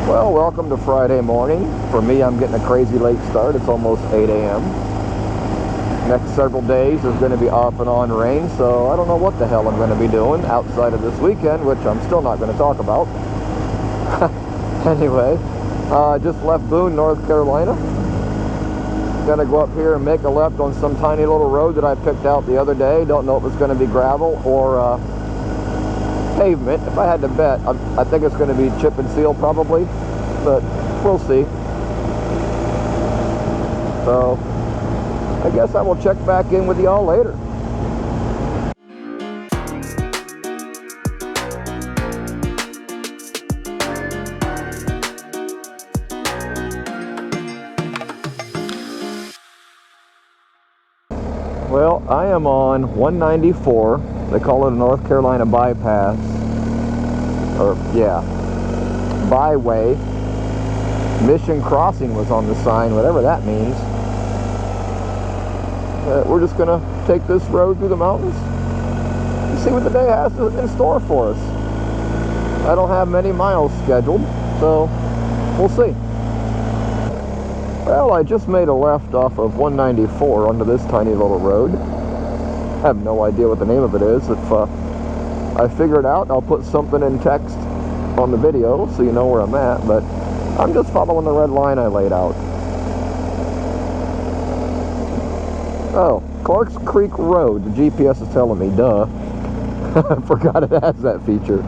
Well, welcome to Friday morning. For me, I'm getting a crazy late start. It's almost 8 a.m. Next several days is going to be off and on rain, so I don't know what the hell I'm going to be doing outside of this weekend, which I'm still not going to talk about. Anyway, just left Boone, North Carolina. Going to go up here and make a left on some tiny little road that I picked out the other day. Don't know if it's going to be gravel or pavement. If I had to bet, I think it's going to be chip and seal probably, but we'll see. So I guess I will check back in with y'all later. Well, I am on 194. They call it a North Carolina bypass. Or, yeah, byway. Mission Crossing was on the sign, whatever that means. We're just going to take this road through the mountains and see what the day has in store for us. I don't have many miles scheduled, so we'll see. Well, I just made a left off of 194 onto this tiny little road. I have no idea what the name of it is. If I figure it out, I'll put something in text on the video so you know where I'm at, but I'm just following the red line I laid out. Oh, Clark's Creek Road. The GPS is telling me, duh. I forgot it has that feature.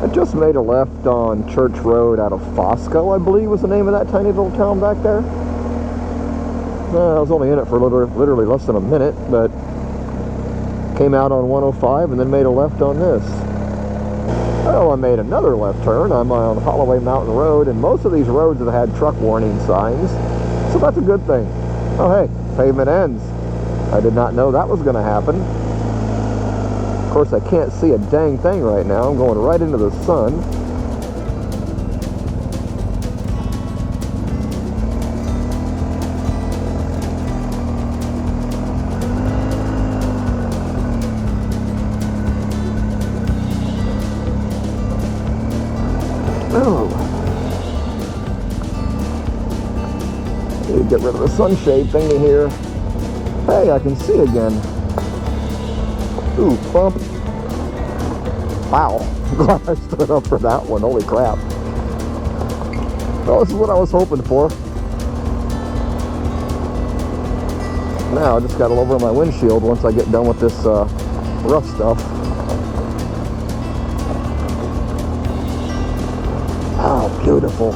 I just made a left on Church Road out of Fosco, I believe was the name of that tiny little town back there. I was only in it for literally less than a minute, but came out on 105 and then made a left on this. Well, I made another left turn. I'm on Holloway Mountain Road, and most of these roads have had truck warning signs, so that's a good thing. Oh, hey, pavement ends. I did not know that was going to happen. Of course, I can't see a dang thing right now. I'm going right into the sun. Oh. Need to get rid of the sunshade thingy here. Hey, I can see again. Ooh, bump. Wow. Glad I stood up for that one. Holy crap. Well, this is what I was hoping for. Now, I just got to lower my windshield once I get done with this rough stuff. Oh, beautiful.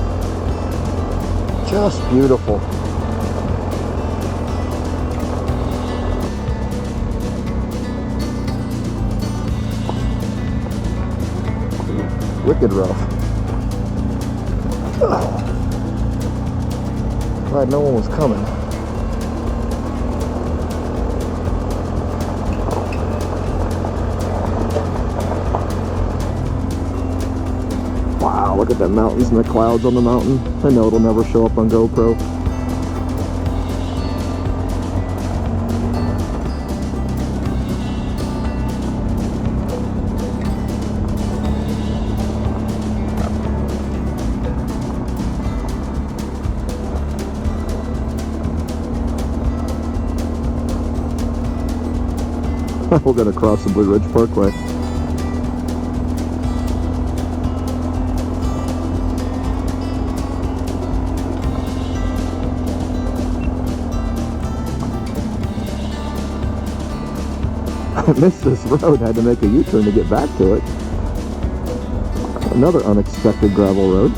Just beautiful. Wicked rough. Oh. Glad no one was coming. Wow, look at the mountains and the clouds on the mountain. I know it'll never show up on GoPro. We're going to cross the Blue Ridge Parkway. I missed this road. I had to make a U-turn to get back to it. Another unexpected gravel road.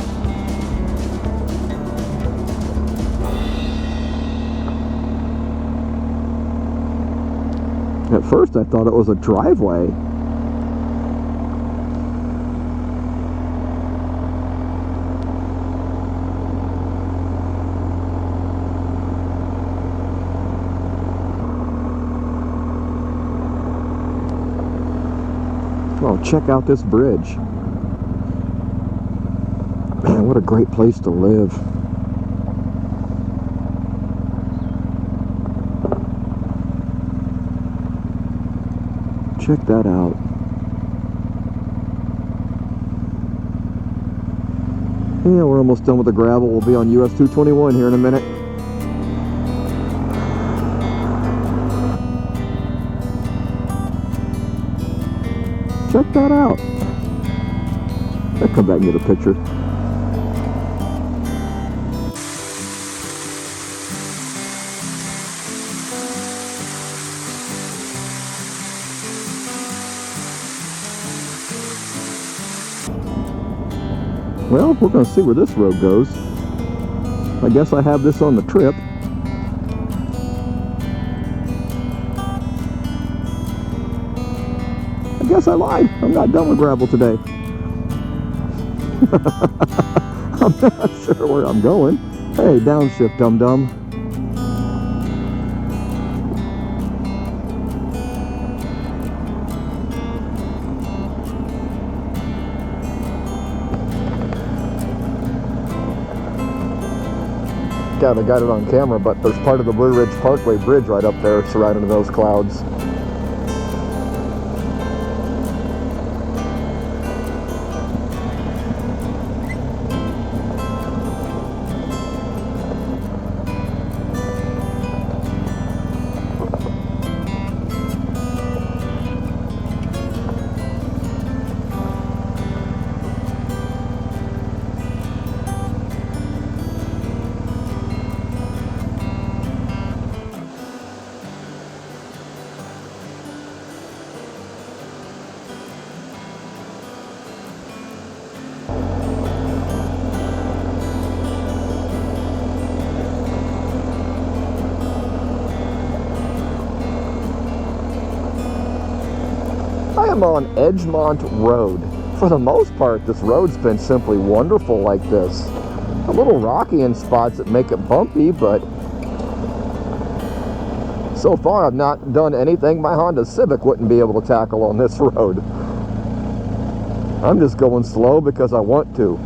At first I thought it was a driveway. Oh, check out this bridge. Man, what a great place to live. Check that out. Yeah, we're almost done with the gravel. We'll be on US 221 here in a minute. Check that out. I'll come back and get a picture. Well, we're going to see where this road goes. I guess I have this on the trip. I guess I lied. I'm not done with gravel today. I'm not sure where I'm going. Hey, downshift, dum-dum. God, I got it on camera, but there's part of the Blue Ridge Parkway Bridge right up there surrounding those clouds. I'm on Edgemont Road. For the most part, this road's been simply wonderful like this. A little rocky in spots that make it bumpy, but so far I've not done anything my Honda Civic wouldn't be able to tackle on this road. I'm just going slow because I want to.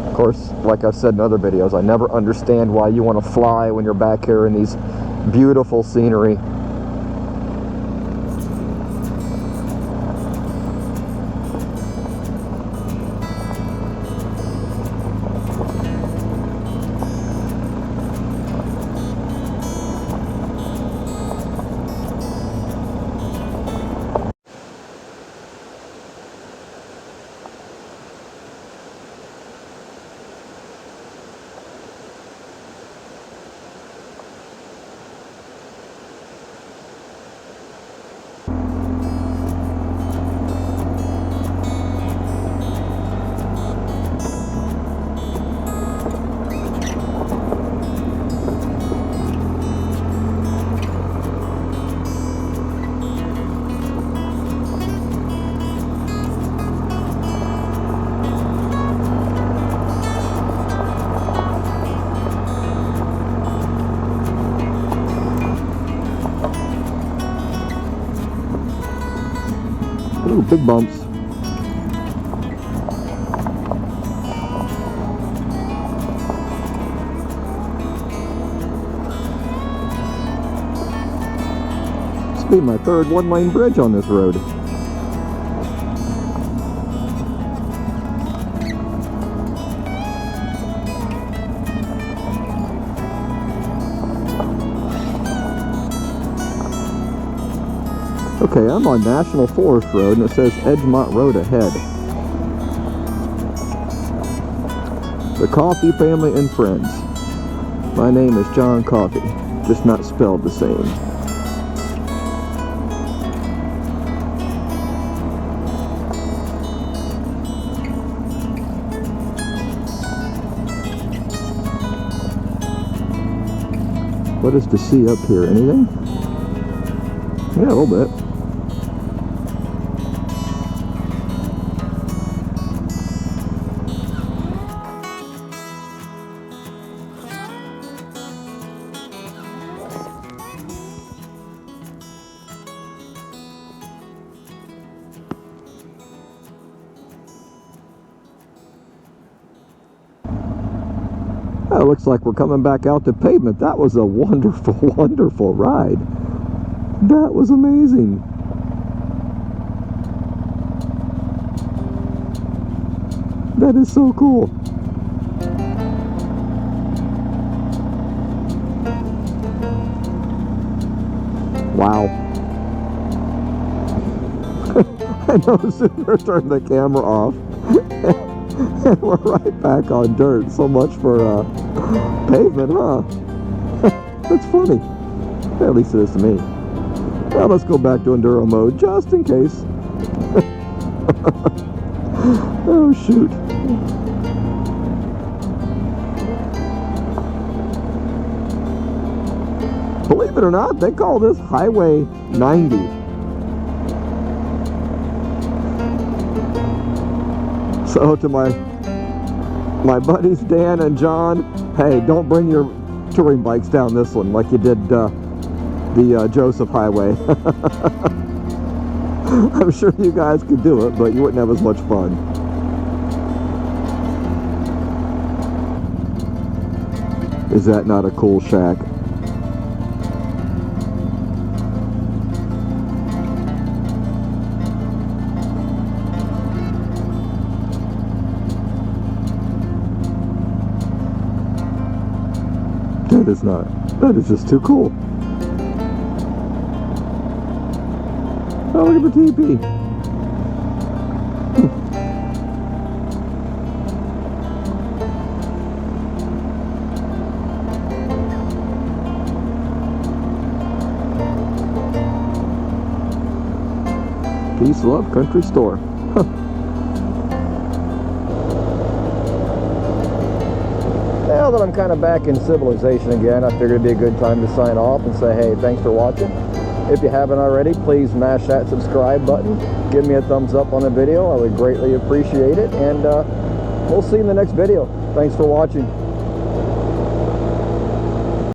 Of course, like I've said in other videos, I never understand why you want to fly when you're back here in these beautiful scenery. Ooh, big bumps. This will be my third one-lane bridge on this road. Okay, I'm on National Forest Road and it says Edgemont Road ahead. The Coffee Family and Friends. My name is John Coffee, just not spelled the same. What is to see up here? Anything? Yeah, a little bit. It looks like we're coming back out to pavement. That was a wonderful, wonderful ride. That was amazing. That is so cool. Wow. I no sooner turned the camera off and we're right back on dirt. So much for pavement, huh? That's funny. At least it is to me. Now let's go back to enduro mode just in case. Oh shoot. Believe it or not, they call this Highway 90. So to my buddies Dan and John, hey, don't bring your touring bikes down this one like you did the Joseph Highway. I'm sure you guys could do it, but you wouldn't have as much fun. Is that not a cool shack? That is not. That is just too cool. Oh, look at the teepee. Peace, love, country store. Now that I'm kind of back in civilization again, I figured it'd be a good time to sign off and say, hey, thanks for watching. If you haven't already, please mash that subscribe button. Give me a thumbs up on the video. I would greatly appreciate it. And we'll see you in the next video. Thanks for watching.